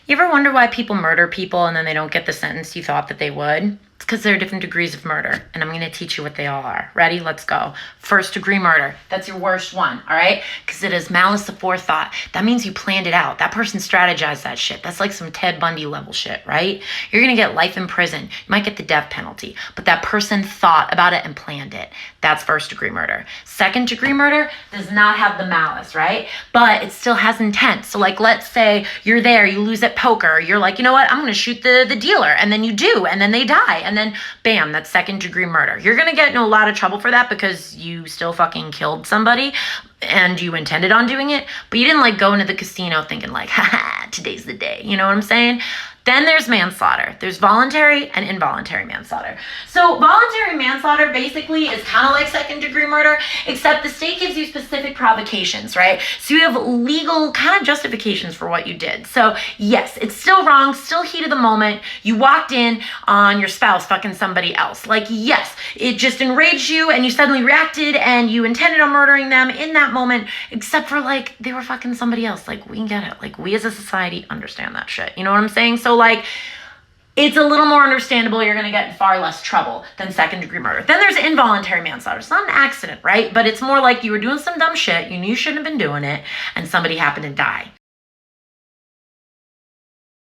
You ever wonder why people murder people and then they don't get the sentence you thought that they would? It's because there are different degrees of murder, and I'm going to teach you what they all are. Ready? Let's go. First degree murder. That's your worst one, all right? Because it is malice aforethought. That means you planned it out. That person strategized that shit. That's like some Ted Bundy level shit, right? You're going to get life in prison. You might get the death penalty, but that person thought about it and planned it. That's first degree murder. Second degree murder does not have the malice, right? But it still has intent. So like, let's say you're there, you lose at poker. You're like, you know what? I'm going to shoot the dealer. And then you do, and then they die. And then bam, that's second degree murder. You're going to get in a lot of trouble for that because you still fucking killed somebody and you intended on doing it, but you didn't like go into the casino thinking like, haha, today's the day. You know what I'm saying? Then there's manslaughter. There's voluntary and involuntary manslaughter. So voluntary manslaughter basically is kind of like second degree murder, except the state gives you specific provocations, right? So you have legal kind of justifications for what you did. So yes, it's still wrong, still heat of the moment. You walked in on your spouse fucking somebody else. Like, yes, it just enraged you and you suddenly reacted and you intended on murdering them in that moment, except for like, they were fucking somebody else. Like, we get it. Like, we as a society understand that shit. You know what I'm saying? So like, it's a little more understandable. You're going to get in far less trouble than second degree murder. Then there's involuntary manslaughter. It's not an accident, right? But it's more like you were doing some dumb shit. You knew you shouldn't have been doing it and somebody happened to die.